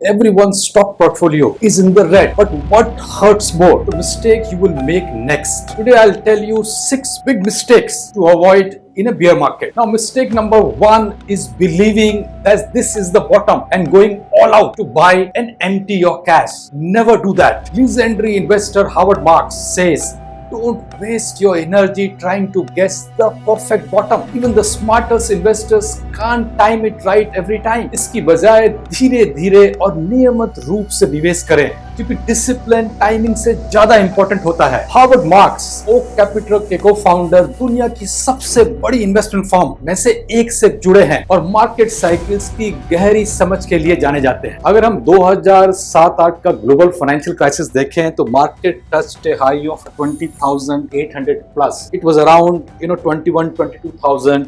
Everyone's stock portfolio is in the red. But what hurts more? The mistake you will make next. Today I'll tell you 6 big mistakes to avoid in a bear market. Now, mistake number 1 is believing that this is the bottom and going all out to buy and empty your cash. Never do that. Legendary investor Howard Marks says, don't waste your energy trying to guess the perfect bottom. Even the smartest investors can't time it right every time. इसकी बजाय धीरे धीरे और नियमित रूप से निवेश करें, क्योंकि डिसिप्लिन टाइमिंग से ज्यादा इंपॉर्टेंट होता है। हार्वर्ड मार्क्स ओक कैपिटल के को-फाउंडर दुनिया की सबसे बड़ी इन्वेस्टमेंट फर्म में से एक से जुड़े हैं और मार्केट साइकिल्स की गहरी समझ के लिए जाने जाते हैं। अगर हम 2007-8 का ग्लोबल फाइनेंशियल क्राइसिस देखें तो market touched A high of 20,800 plus. It was around 21,000-22,000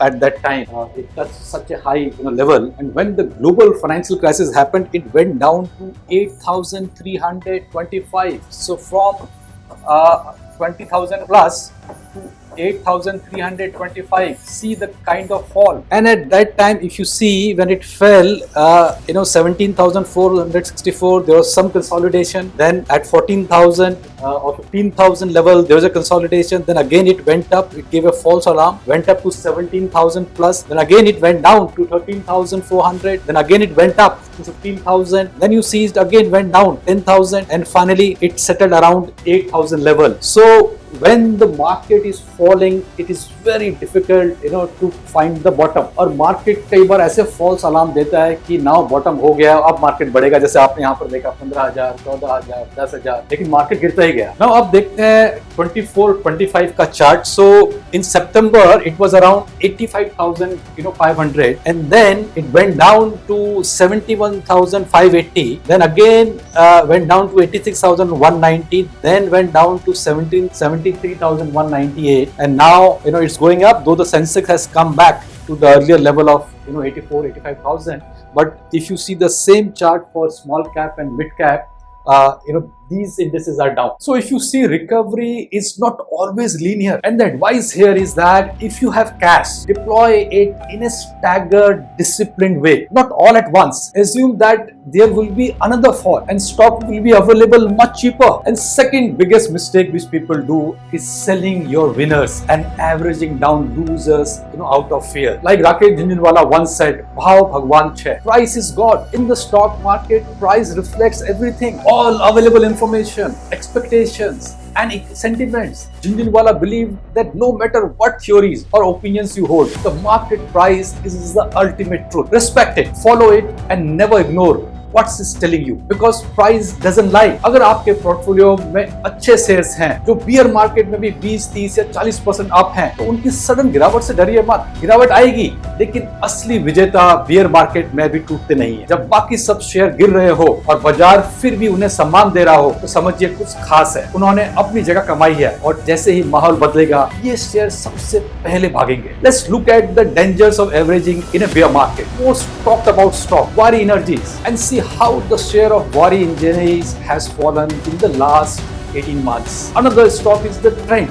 at that time. It touched such a high level, and when the global financial crisis happened, it went down to 8,325. So from 20,000 plus to 8,325. See the kind of fall. And at that time, if you see when it fell, 17,464, there was some consolidation. Then at 14,000 or 15,000 level, there was a consolidation. Then again it went up. It gave a false alarm. Went up to 17,000 plus. Then again it went down to 13,400. Then again it went up to 15,000. Then you see it again went down 10,000, and finally it settled around 8,000 level. So when the market is falling, it is very difficult to find the bottom. और market कई बार ऐसे false alarm देता है कि now bottom हो गया, अब market बढ़ेगा। जैसे आपने यहाँ पर देखा 15,000, 14,000, 10,000, लेकिन मार्केट गिरता ही गया। नाउ अब देखते हैं 24-25 का chart. So in September it was around 85,500 and then it went down to 71,580, then again went down to 86,190, then went down to 73,198, and now it's going up, though the Sensex has come back to the earlier level of 85,000. But if you see the same chart for small cap and mid cap, these indices are down. So if you see, recovery is not always linear, and the advice here is that if you have cash, deploy it in a staggered, disciplined way, not all at once. Assume that there will be another fall and stock will be available much cheaper. And second biggest mistake which people do is selling your winners and averaging down losers out of fear. Like Rakesh Jhunjhunwala once said, Bhav Bhagwan Chhe. Price is God. In the stock market, price reflects everything. All available information, expectations, and sentiments. Jhunjhunwala believed that no matter what theories or opinions you hold, the market price is the ultimate truth. Respect it, follow it, and never ignore what is telling you, because price doesn't lie. अगर आपके portfolio में अच्छे shares हैं जो beer market में भी 20, 30 या 40% up हैं, तो उनकी सडन गिरावट से डरिए मत। गिरावट आएगी, लेकिन असली विजेता बियर मार्केट में भी टूटते नहीं है। जब बाकी सब शेयर गिर रहे हो और बाजार फिर भी उन्हें सम्मान दे रहा हो, तो समझिए कुछ खास है। उन्होंने अपनी जगह कमाई है, और जैसे ही माहौल बदलेगा, ये शेयर सबसे पहले भागेंगे। Let's look at the dangers of averaging in a bear market. Most talked about stock, Waaree Energies, and see how the share of Waaree Energies has fallen in the last 18 months. Another stock is the Trent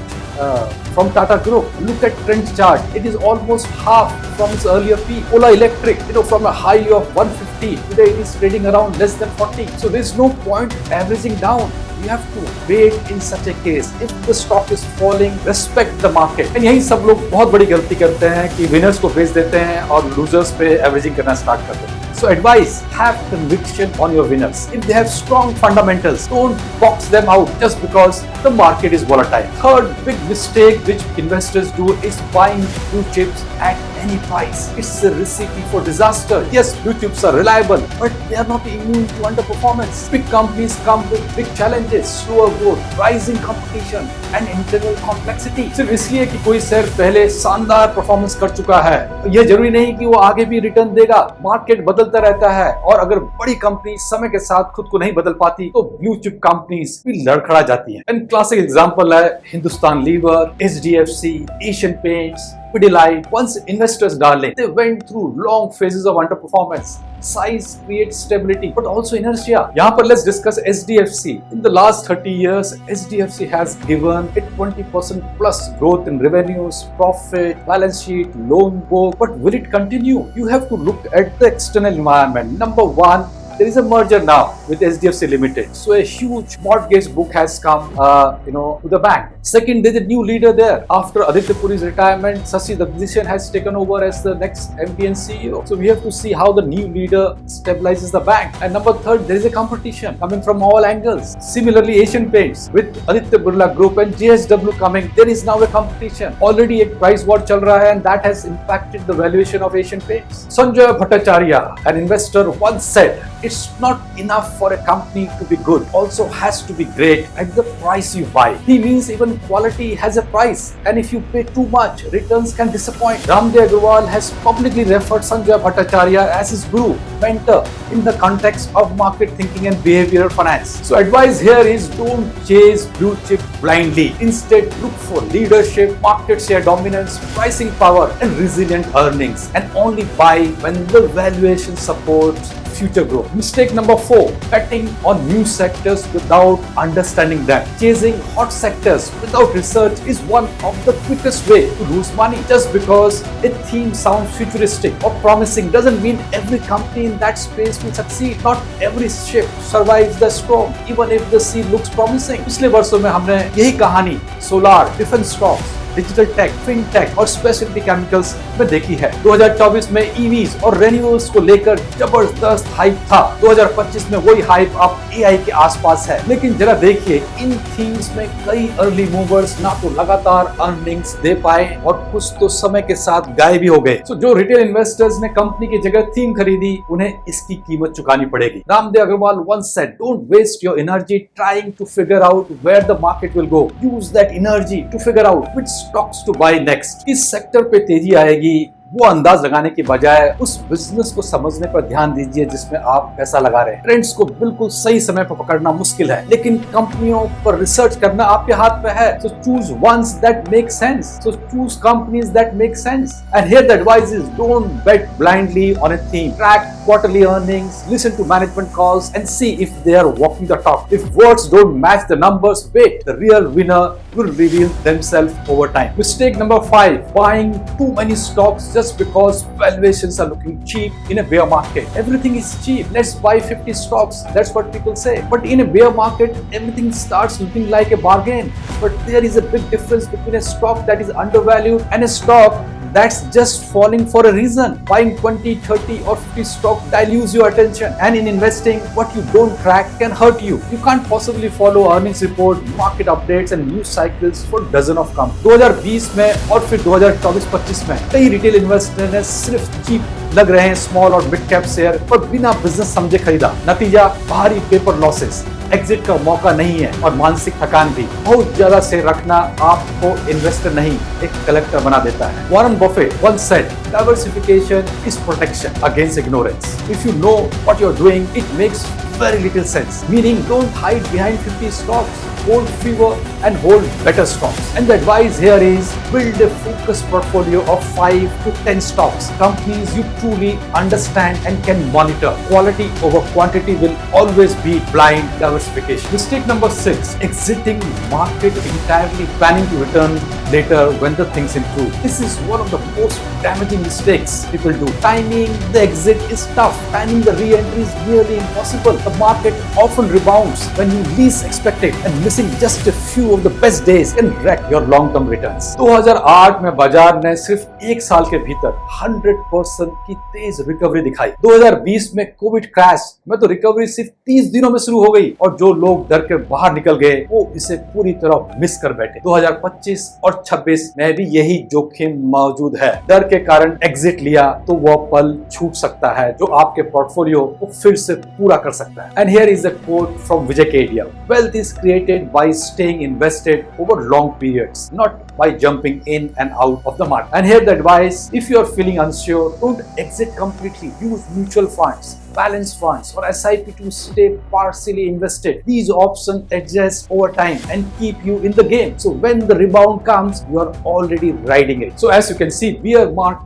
from Tata Group. Look at Trent chart. It is almost half from its earlier peak. Ola Electric, from a high of 150, today it is trading around less than 40. So there is no point averaging down. You have to wait in such a case. If the stock is falling, respect the market. And यही सब लोग बहुत बड़ी गलती करते हैं कि winners को बेच देते हैं और losers पे averaging करना start करते हैं. So advice, have conviction on your winners. If they have strong fundamentals, don't box them out just because the market is volatile. Third big mistake which investors do is buying blue chips at any price. It's a recipe for disaster. Yes, blue chips are reliable, but they are not immune to underperformance. Big companies come with big challenges, slower growth, rising competition, and internal complexity. सिर्फ इसलिए कि कोई share पहले शानदार performance कर चुका है, यह जरूरी नहीं कि वो आगे भी रिटर्न देगा। मार्केट बदलता रहता है, और अगर बड़ी कंपनी समय के साथ खुद को नहीं बदल पाती, तो ब्लू चिप कंपनीज भी लड़खड़ा जाती हैं। एंड क्लासिक एग्जांपल है Hindustan Lever, HDFC, Asian Paints, Pidilite. Once investors, darling, they went through long phases of underperformance. Size creates stability, but also inertia. यहाँ पर let's discuss SDFC. In the last 30 years, SDFC has given a 20% plus growth in revenues, profit, balance sheet, loan book. But will it continue? You have to look at the external environment. Number one, there is a merger now with SDFC Limited. So a huge mortgage book has come, to the bank. Second, there's a new leader there. After Aditya Puri's retirement, Shashi Jagdishan has taken over as the next MD and CEO. So we have to see how the new leader stabilizes the bank. And number third, there is a competition coming from all angles. Similarly, Asian Paints with Aditya Birla Group and JSW coming, there is now a competition. Already a price war chal raha hai, and that has impacted the valuation of Asian Paints. Sanjay Bhattacharya, an investor, once said, it's not enough for a company to be good, also has to be great at the price you buy. He means even quality has a price, and if you pay too much, returns can disappoint. Ramdev Agrawal has publicly referred Sanjay Bhattacharya as his guru, mentor in the context of market thinking and behavioral finance. So advice here is don't chase blue chip blindly. Instead, look for leadership, market share dominance, pricing power and resilient earnings, and only buy when the valuation supports future growth. Mistake number 4, betting on new sectors without understanding them. Chasing hot sectors without research is one of the quickest way to lose money. Just because a theme sounds futuristic or promising doesn't mean every company in that space will succeed. Not every ship survives the storm, even if the sea looks promising. पिछले वर्षों में हमने यही कहानी solar, defence stocks, digital tech, fintech और speciality chemicals में देखी है। 2024 में ईवीज और रेन्यूएबल्स को लेकर जबरदस्त हाइप था। 2025 में वही हाइप अब एआई के आसपास है। लेकिन जरा देखिए, इन थीम्स में कई अर्ली मूवर्स ना तो लगातार अर्निंग्स दे पाए और कुछ तो समय के साथ गायब भी हो गए। तो जो रिटेल इन्वेस्टर्स ने कंपनी की जगह थीम खरीदी, उन्हें इसकी कीमत चुकानी पड़ेगी। Ramdev Agrawal once said, don't waste your energy trying to figure out where the market will go. Use that energy to figure out which stocks to buy next. इस सेक्टर पे तेजी आएगी, वो अंदाज लगाने की बजाय उस बिजनेस को समझने पर ध्यान दीजिए जिसमें आप पैसा लगा रहे हैं। ट्रेंड्स को बिल्कुल सही समय पर पकड़ना मुश्किल है, लेकिन कंपनियों पर रिसर्च करना आपके हाथ पे है। So choose ones that make sense. So choose companies that make sense. And here the advice is don't bet blindly on a theme. Track quarterly earnings, listen to management calls and see if they are walking the talk. If words don't match the numbers, wait. The real winner will reveal themselves over time. Mistake number 5, buying too many stocks just because valuations are looking cheap in a bear market. Everything is cheap. Let's buy 50 stocks. That's what people say. But in a bear market, everything starts looking like a bargain. But there is a big difference between a stock that is undervalued and a stock that's just falling for a reason. Buying 20, 30 or 50 stock dilutes your attention. And in investing, what you don't track can hurt you. You can't possibly follow earnings report, market updates and news cycles for dozen of companies. 2020 में और फिर 2024-25 में कई retail investor ने सिर्फ cheap लग रहे हैं स्मॉल और मिड कैप शेयर पर बिना बिजनेस समझे खरीदा। नतीजा भारी पेपर लॉसेस, एग्जिट का मौका नहीं है और मानसिक थकान भी। बहुत ज्यादा शेयर रखना आपको इन्वेस्टर नहीं, एक कलेक्टर बना देता है। Warren Buffett once said, diversification is protection against ignorance. If you know what you're doing, it makes very little sense. Meaning, don't hide behind 50 stocks. Hold fewer and hold better stocks. And the advice here is build a focused portfolio of 5 to 10 stocks, companies you truly understand and can monitor. Quality over quantity will always be blind diversification. Mistake number 6, exiting market entirely, planning to return later when the things improve. This is one of the most damaging mistakes people do. Timing the exit is tough. Timing the re-entry is nearly impossible. The market often rebounds when you least expect it, and missing just a few of the best days can wreck your long-term returns. 2008 में बाजार ने सिर्फ एक साल के भीतर 100% की तेज recovery दिखाई। 2020 में कोविड क्रैश में तो रिकवरी सिर्फ 30 दिनों में शुरू हो गई और जो लोग डर के बाहर निकल गए वो इसे पूरी तरह मिस कर बैठे। 2025 और 26 में भी यही जोखिम मौजूद है। डर के कारण एग्जिट लिया तो वह पल छूट सकता है जो आपके पोर्टफोलियो को फिर से पूरा कर सकता है। And here is a quote from Vijay Kedia. Wealth is created by staying invested over long periods, not by jumping in and out of the market. And here the advice, if you are feeling unsure, don't exit completely. Use mutual funds, balance funds or SIP to stay partially invested. These options adjust over time and keep you in the game. So when the rebound comes, you are already riding it. So as you can see, bear market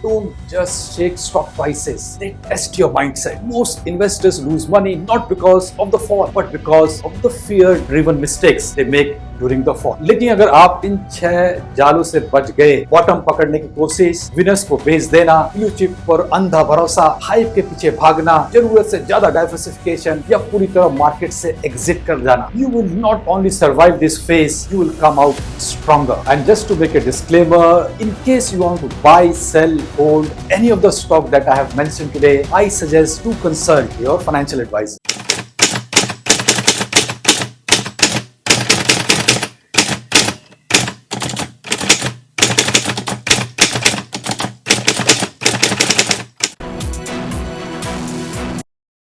don't just shake stock prices. They test your mindset. Most investors lose money not because of the fall, but because of the fear-driven mistakes they make during the fall. लेकिन अगर आप इन 6 जालों से बच गए, bottom पकड़ने की कोशिश, विनर्स को बेच देना, ब्लू चिप पर अंधा भरोसा, हाइप के पीछे भागना, भागना, जरूरत से ज्यादा डाइवर्सिफिकेशन या पूरी तरह मार्केट से एग्जिट कर जाना, you will not only survive this phase, you will come out stronger. And just to make a disclaimer, in case you want to buy, sell, hold any of the stock that I have mentioned today, I suggest to consult your financial advisor.